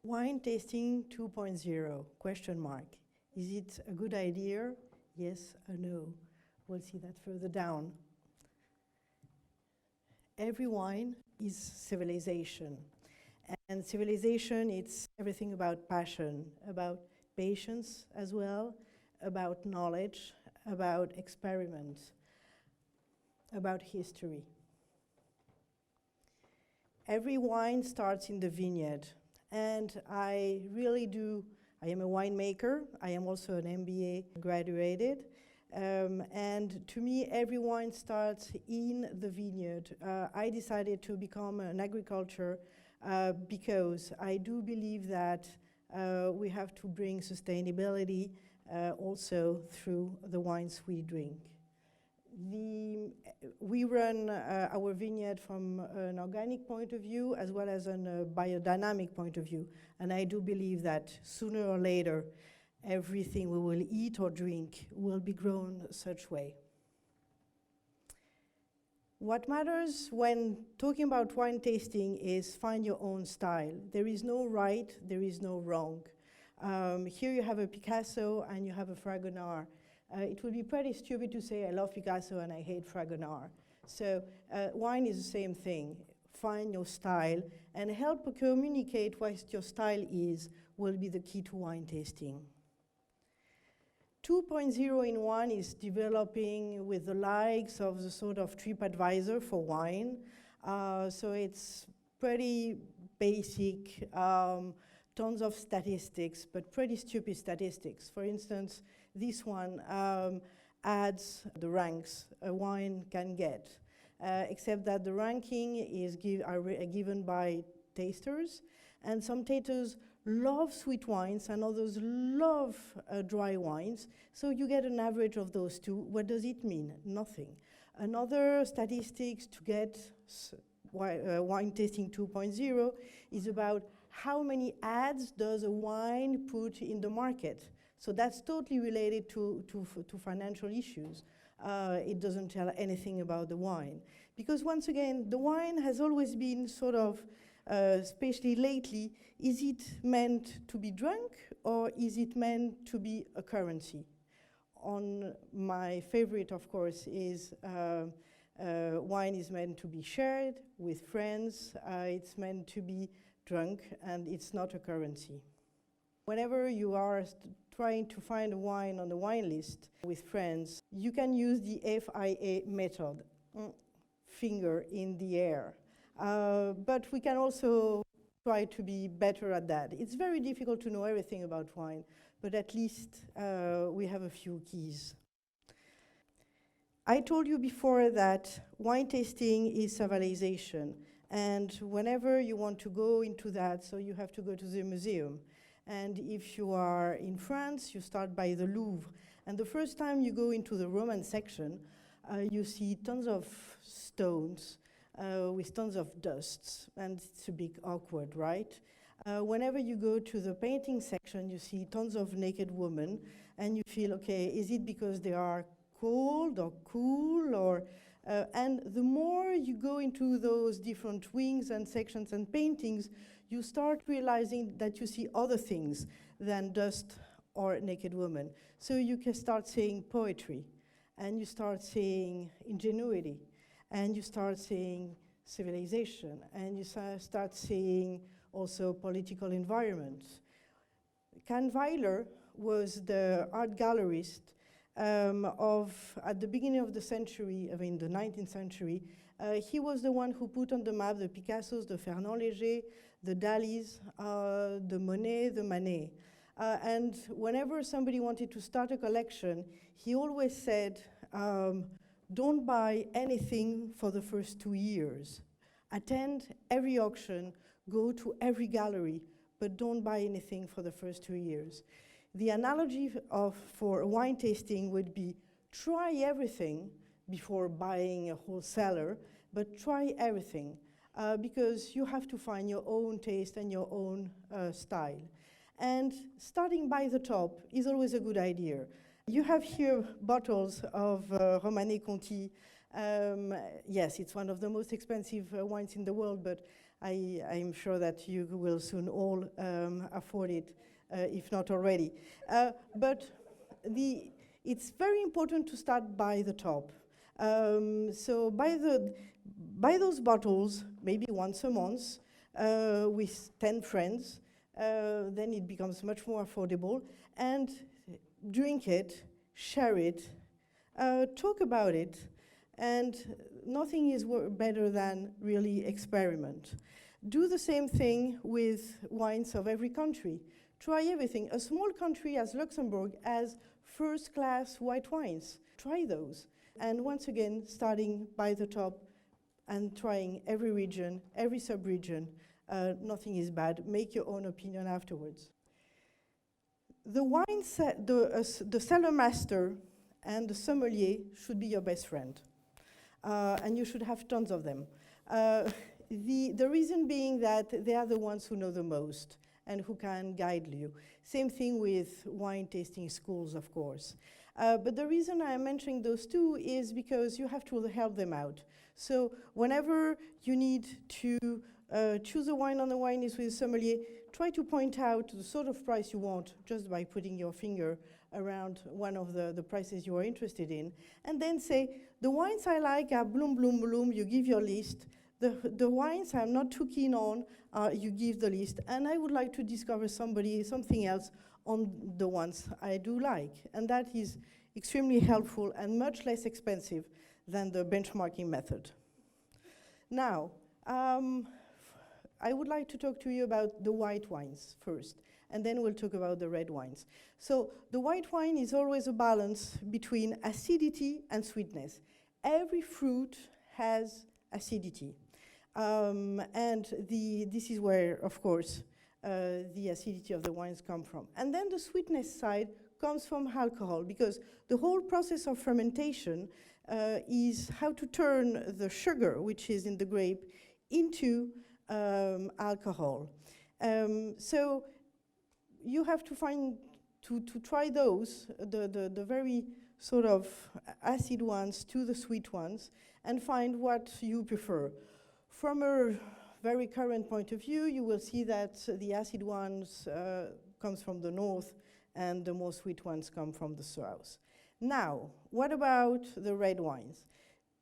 Wine tasting 2.0, question mark. Is it a good idea? Yes or no? We'll see that further down. Every wine is civilization. And civilization, it's everything about passion, about patience as well, about knowledge, about experiment, about history. Every wine starts in the vineyard. And I really do, I am a winemaker. I am also an MBA graduated. And to me, every wine starts in the vineyard. I decided to become an agriculture because I do believe that we have to bring sustainability also through the wines we drink. We run our vineyard from an organic point of view as well as a biodynamic point of view. And I do believe that sooner or later, everything we will eat or drink will be grown such way. What matters when talking about wine tasting is find your own style. There is no right, there is no wrong. Here you have a Picasso and you have a Fragonard. It would be pretty stupid to say I love Picasso and I hate Fragonard. So wine is the same thing. Find your style and help communicate what your style is will be the key to wine tasting. 2.0 in wine is developing with the likes of the sort of TripAdvisor for wine. So it's pretty basic, tons of statistics, but pretty stupid statistics. For instance, this one adds the ranks a wine can get, except that the ranking is given by tasters, and some tasters love sweet wines and others love dry wines, so you get an average of those two. What does it mean? Nothing. Another statistics to get wine tasting 2.0 is about how many ads does a wine put in the market. So that's totally related to financial issues. It doesn't tell anything about the wine. Because once again, the wine has always been sort of, especially lately, is it meant to be drunk or is it meant to be a currency? On my favorite, of course, is wine is meant to be shared with friends. It's meant to be drunk and it's not a currency. Whenever you are trying to find a wine on the wine list with friends, you can use the FIA method, finger in the air. But we can also try to be better at that. It's very difficult to know everything about wine, but at least we have a few keys. I told you before that wine tasting is civilization, and whenever you want to go into that, so you have to go to the museum. And if you are in France, you start by the Louvre. And the first time you go into the Roman section, you see tons of stones with tons of dusts, and it's a bit awkward, right? Whenever you go to the painting section, you see tons of naked women, and you feel, okay, is it because they are cold or cool, or and the more you go into those different wings and sections and paintings, you start realizing that you see other things than dust or naked women. So you can start seeing poetry, and you start seeing ingenuity, and you start seeing civilization, and you start seeing also political environment. Kahnweiler was the art gallerist at the beginning of the century, I mean the 19th century. He was the one who put on the map the Picassos, the Fernand Léger, the Dalís, the Monet, the Manet. And whenever somebody wanted to start a collection, he always said, don't buy anything for the first 2 years. Attend every auction, go to every gallery, but don't buy anything for the first 2 years. The analogy for wine tasting would be try everything before buying a whole cellar, but try everything because you have to find your own taste and your own style. And starting by the top is always a good idea. You have here bottles of Romanée Conti. Yes, it's one of the most expensive wines in the world, but I'm sure that you will soon all afford it, if not already. But it's very important to start by the top. So buy those bottles, maybe once a month, with 10 friends. Then it becomes much more affordable. And drink it, share it, talk about it, and nothing is better than really experiment. Do the same thing with wines of every country. Try everything. A small country as Luxembourg has first-class white wines. Try those. And once again, starting by the top and trying every region, every sub-region. Nothing is bad. Make your own opinion afterwards. The cellar master and the sommelier should be your best friend. And you should have tons of them. The reason being that they are the ones who know the most and who can guide you. Same thing with wine tasting schools, of course. But the reason I'm mentioning those two is because you have to help them out. So whenever you need to choose a wine on the wine list with a sommelier, try to point out the sort of price you want just by putting your finger around one of the prices you are interested in. And then say, the wines I like are bloom, bloom, bloom, you give your list. The wines I'm not too keen on, you give the list. And I would like to discover something else on the ones I do like. And that is extremely helpful and much less expensive than the benchmarking method. Now, I would like to talk to you about the white wines first, and then we'll talk about the red wines. So the white wine is always a balance between acidity and sweetness. Every fruit has acidity. And this is where, of course, the acidity of the wines come from. And then the sweetness side comes from alcohol, because the whole process of fermentation is how to turn the sugar, which is in the grape, into alcohol. So you have to try those, the very sort of acid ones to the sweet ones, and find what you prefer. From a very current point of view, you will see that the acid ones comes from the north, and the more sweet ones come from the south. Now, what about the red wines?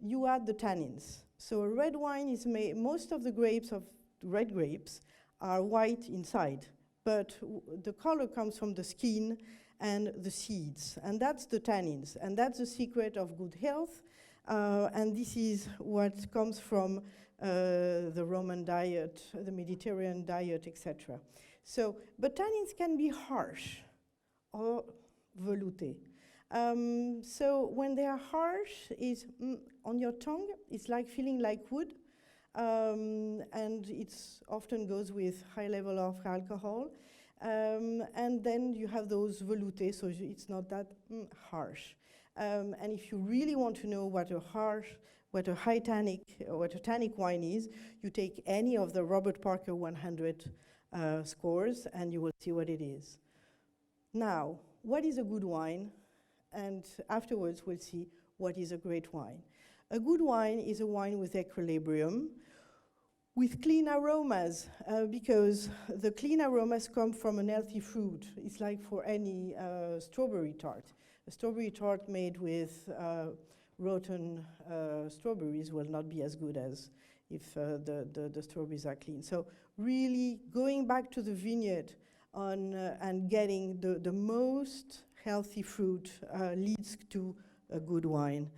You add the tannins. So a red wine is made, most of the grapes of red grapes are white inside, but the color comes from the skin and the seeds, and that's the tannins, and that's the secret of good health, and this is what comes from the Roman diet, the Mediterranean diet, etc. So, but tannins can be harsh or velouté. So when they are harsh, is on your tongue, it's like feeling like wood, and it often goes with high level of alcohol. And then you have those velouté, so it's not that harsh. And if you really want to know what a high tannic, or what a tannic wine is, you take any of the Robert Parker 100 scores, and you will see what it is. Now, what is a good wine? And afterwards, we'll see what is a great wine. A good wine is a wine with equilibrium, with clean aromas, because the clean aromas come from an healthy fruit. It's like for any strawberry tart. A strawberry tart made with rotten strawberries will not be as good as if the strawberries are clean. So really going back to the vineyard and getting the most healthy fruit leads to a good wine.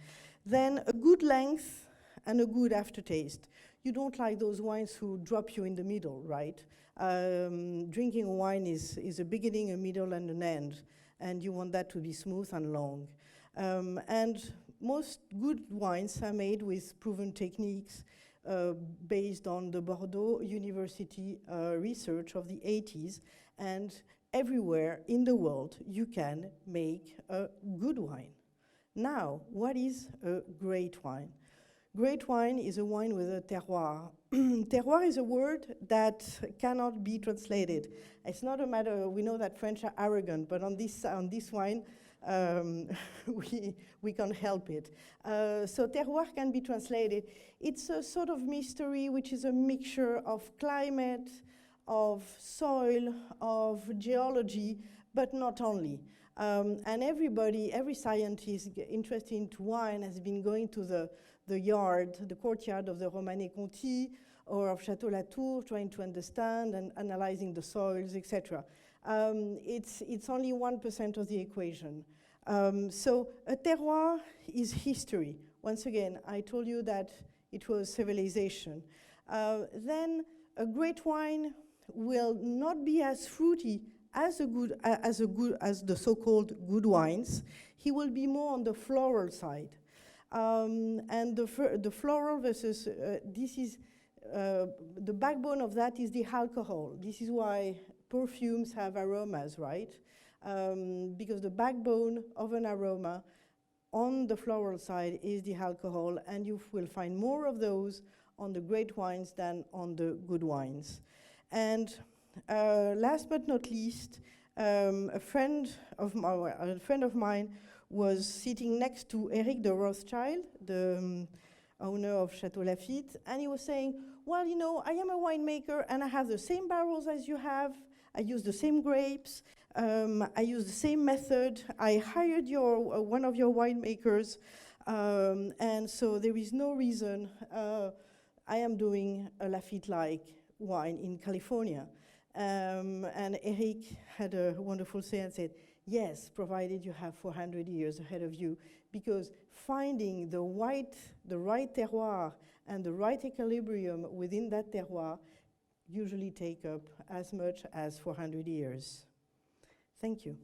Then a good length and a good aftertaste. You don't like those wines who drop you in the middle, right? Drinking a wine is a beginning, a middle, and an end, and you want that to be smooth and long. And most good wines are made with proven techniques based on the Bordeaux University research of the 80s, and everywhere in the world you can make a good wine. Now, what is a great wine? Great wine is a wine with a terroir. Terroir is a word that cannot be translated. It's not a matter, we know that French are arrogant, but on this wine, we can't help it. So terroir can be translated. It's a sort of mystery which is a mixture of climate, of soil, of geology, but not only. And every scientist interested in wine has been going to the courtyard of the Romanée-Conti or of Château Latour, trying to understand and analyzing the soils, etc. It's only 1% of the equation. So a terroir is history. Once again, I told you that it was civilization. Then a great wine will not be as fruity as the so-called good wines. He will be more on the floral side. And the floral versus, this is, the backbone of that is the alcohol. This is why perfumes have aromas, right? Because the backbone of an aroma on the floral side is the alcohol, and you will find more of those on the great wines than on the good wines. And last but not least, a friend of mine was sitting next to Eric de Rothschild, the owner of Château Lafite, and he was saying, well, you know, I am a winemaker and I have the same barrels as you have. I use the same grapes. I use the same method. I hired one of your winemakers, and so there is no reason I am doing a Lafite-like wine in California. And Eric had a wonderful say and said, yes, provided you have 400 years ahead of you, because finding the right terroir and the right equilibrium within that terroir usually take up as much as 400 years. Thank you.